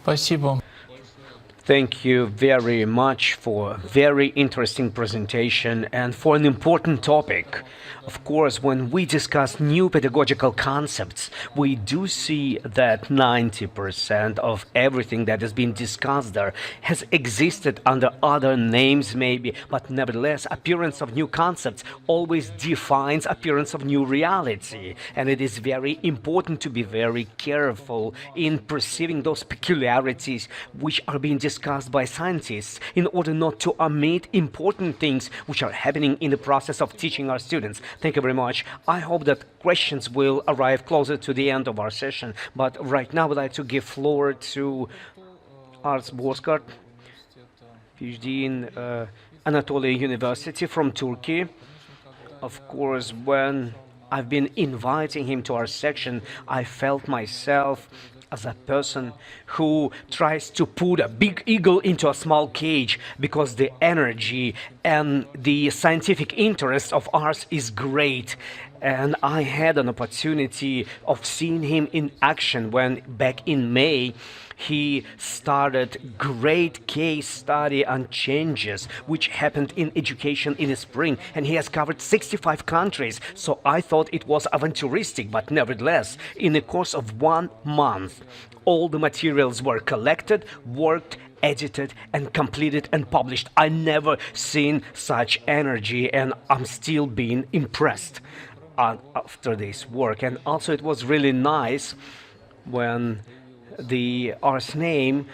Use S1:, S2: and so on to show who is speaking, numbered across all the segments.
S1: Спасибо.
S2: Thank you very much for a very interesting presentation and for an important topic. Of course, when we discuss new pedagogical concepts, we do see that 90% of everything that has been discussed there has existed under other names maybe, but nevertheless, appearance of new concepts always defines appearance of new reality. And it is very important to be very careful in perceiving those peculiarities which are being discussed by scientists in order not to omit important things which are happening in the process of teaching our students. Thank you very much. I hope that questions will arrive closer to the end of our session, but right now I'd like to give floor to Aras Bozkurt, PhD in Anatolia University from Turkey. Of course, when I've been inviting him to our section, I felt myself as a person who tries to put a big eagle into a small cage, because the energy and the scientific interest of ours is great. And I had an opportunity of seeing him in action when back in May he started great case study on changes which happened in education in the spring, and he has covered 65 countries. So I thought it was aventuristic, but nevertheless, in the course of 1 month, all the materials were collected, worked, edited and completed and published. I never seen such energy, and I'm still being impressed after this work. And also it was really nice when the Ars name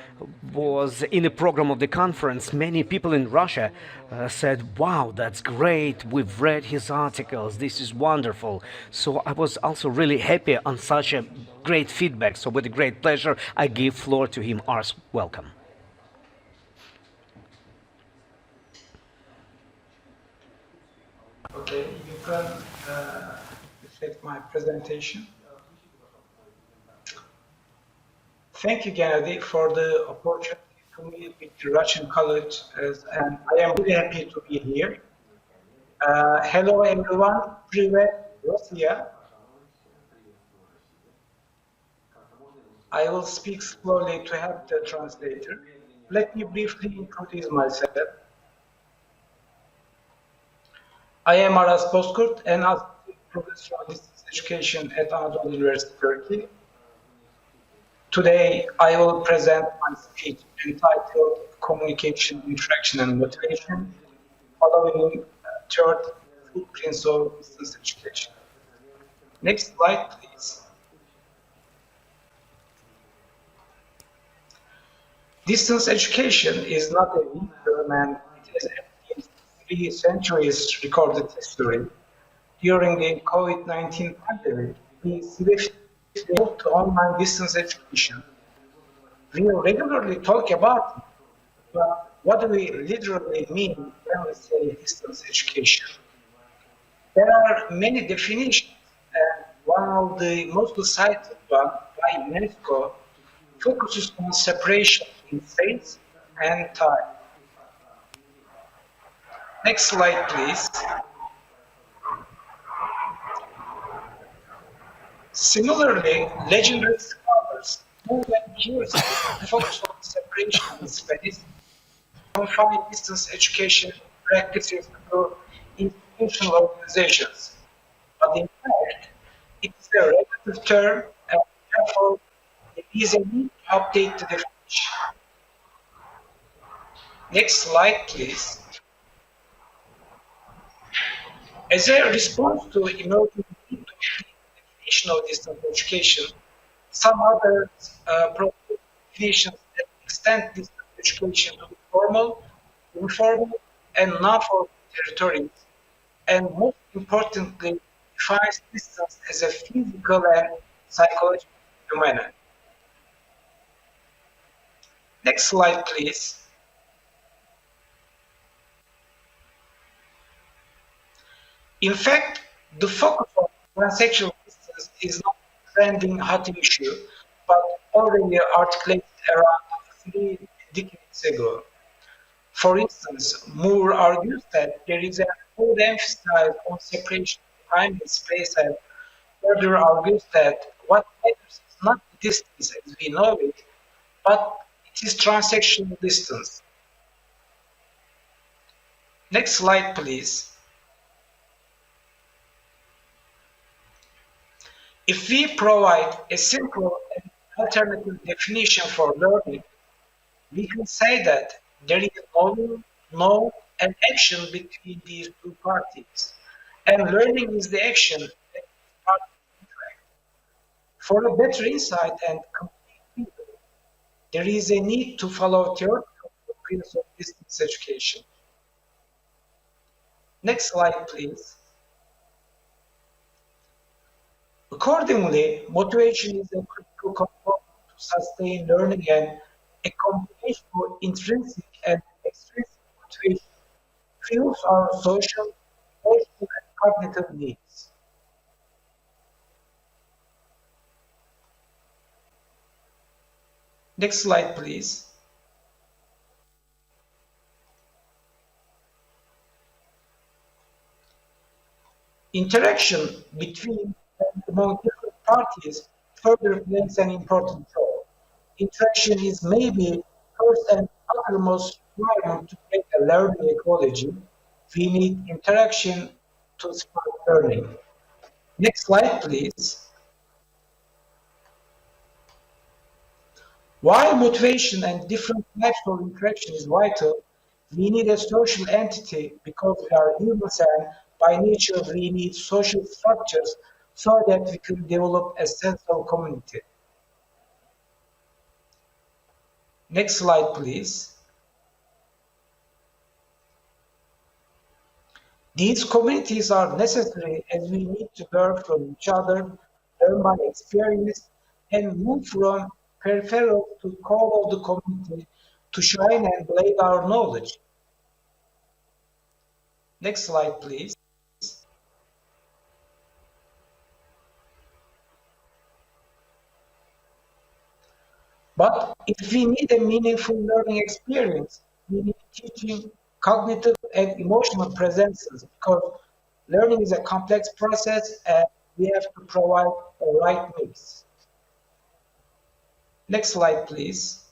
S2: was in the program of the conference. Many people in Russia said, wow, that's great, we've read his articles, this is wonderful. So I was also really happy on such a great feedback. So with a great pleasure I give floor to him. Ars, welcome.
S3: Okay, you can reflect my presentation. Thank you, Gennady, for the opportunity to meet with the Russian College, and I am really happy to be here. Hello, everyone. Privet, Russia. I will speak slowly to help the translator. Let me briefly introduce myself. I am Aras Bozkurt, an associate professor of distance education at Anadolu University, Turkey. Today, I will present my speech entitled Communication, Interaction and Motivation, following third footprints of distance education. Next slide, please. Distance education is not a new term, and it has 3 centuries recorded history. During the COVID-19 pandemic, we swiftly moved to online distance education. We regularly talk about it, but what do we literally mean when we say distance education? There are many definitions, and one of the most cited one by UNESCO focuses on separation in space and time. Next slide, please. Similarly, legendary scholars more than years focus on separation in space, confine distance education practices to institutional organizations. But in fact, it is a relative term, and therefore it is a need to update the definition. Next slide, please. As a response to emerging need to definition of distance education, some other definitions that extend distance education to formal, informal, and non-formal territories, and most importantly, defines distance as a physical and psychological phenomenon. Next slide, please. In fact, the focus of transsexual distance is not a trending hot issue, but already articulated around 3 decades ago. For instance, Moore argues that there is an overemphasis on separation of time and space, and further argues that what matters is not the distance as we know it, but it is transactional distance. Next slide, please. If we provide a simple and alternative definition for learning, we can say that there is no an action between these two parties, and learning is the action that these parties interact. For a better insight and complete picture, there is a need to follow theoretical principles of distance education. Next slide, please. Accordingly, motivation is a critical component to sustain learning, and a combination of intrinsic and extrinsic motivation fuels our social, emotional, and cognitive needs. Next slide, please. Interaction between and among different parties further plays an important role. Interaction is maybe first and uttermost requirement to create a learning ecology. We need interaction to spark learning. Next slide, please. While motivation and different types of interaction is vital, we need a social entity because we are humans, and by nature we need social structures so that we can develop a sense of community. Next slide, please. These communities are necessary as we need to learn from each other, learn by experience, and move from peripheral to core of the community to shine and blade our knowledge. Next slide, please. But if we need a meaningful learning experience, we need teaching, cognitive and emotional presences, because learning is a complex process and we have to provide a right mix. Next slide, please.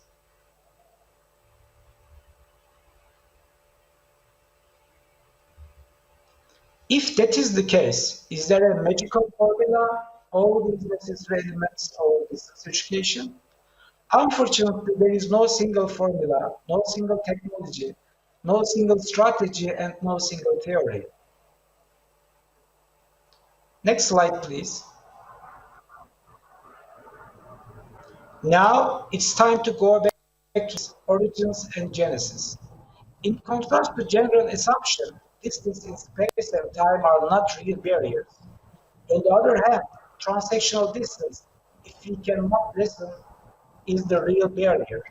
S3: If that is the case, is there a magical formula, all these necessary elements of distance education? Unfortunately, there is no single formula, no single technology, no single strategy, and no single theory. Next slide, please. Now it's time to go back to origins and genesis. In contrast to general assumption, distance in space and time are not real barriers. On the other hand, transactional distance, if we cannot listen, is the real barrier.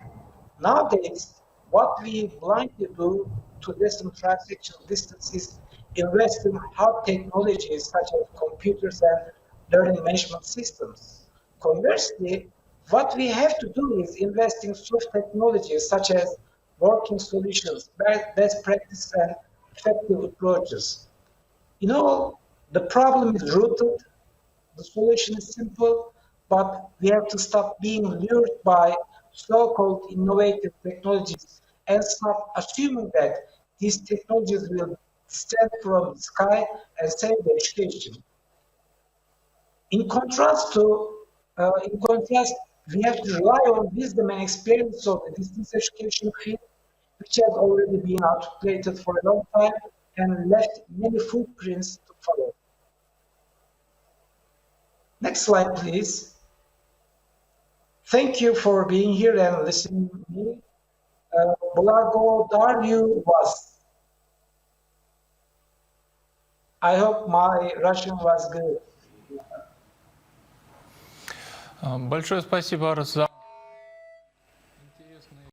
S3: Nowadays, what we blindly do to lessen transactional distance is invest in hard technologies such as computers and learning management systems. Conversely, what we have to do is invest in soft technologies such as working solutions, best practice, and effective approaches. You know, the problem is rooted, the solution is simple, but we have to stop being lured by so-called innovative technologies and stop assuming that these technologies will descend from the sky and save the education. In contrast, we have to rely on wisdom and experience of the distance education field, which has already been articulated for a long time and left many footprints to follow. Next slide, please. Thank you for being here and listening to me. Благодарю вас. I hope my Russian was good.
S1: Большое спасибо, Арас, за